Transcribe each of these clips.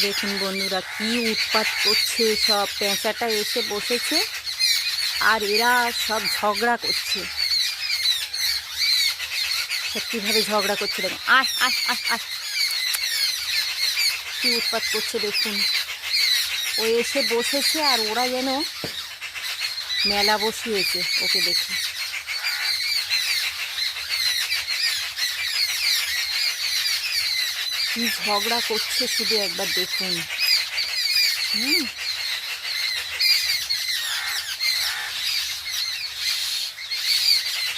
দেখুন বন্ধুরা কি উৎপাত করছে, সব পেঁচাটা এসে বসেছে আর এরা সব ঝগড়া করছে। কিভাবে ঝগড়া করছে দেখুন, আয় আয় আয় আয়, কি উৎপাত করছে দেখুন। ও এসে বসেছে আর ওরা যেন মেলা বসিয়েছে ওকে দেখে। কি ঝগড়া করছে শুধু একবার দেখুন।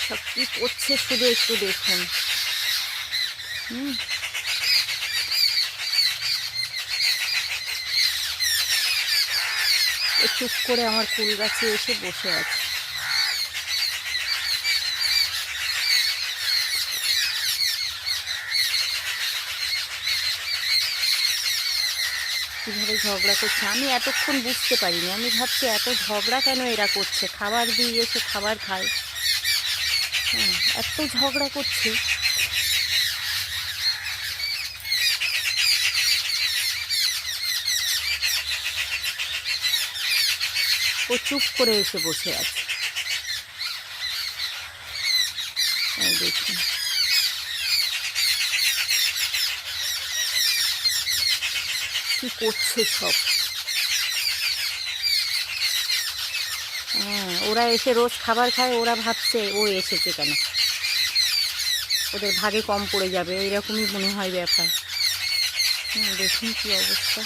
সব কি করছে শুধু একটু দেখুন। চুপ করে আমার কুল গাছে এসে বসে আছে। কীভাবে ঝগড়া করছে আমি এতক্ষণ বুঝতে পারিনি। আমি ভাবছি এত ঝগড়া কেন এরা করছে, খাবার দিয়ে এসে খাবার খায়, এত ঝগড়া করছে। ও চুপ করে এসে বসে আছে। দেখুন কি করছে সব। ওরা এসে রোজ খাবার খায়, ওরা ভাবছে ও এসেছে কেন, ওদের ভাগে কম পড়ে যাবে, এরকমই মনে হয় ব্যাপার। দেখুন কি অবস্থা।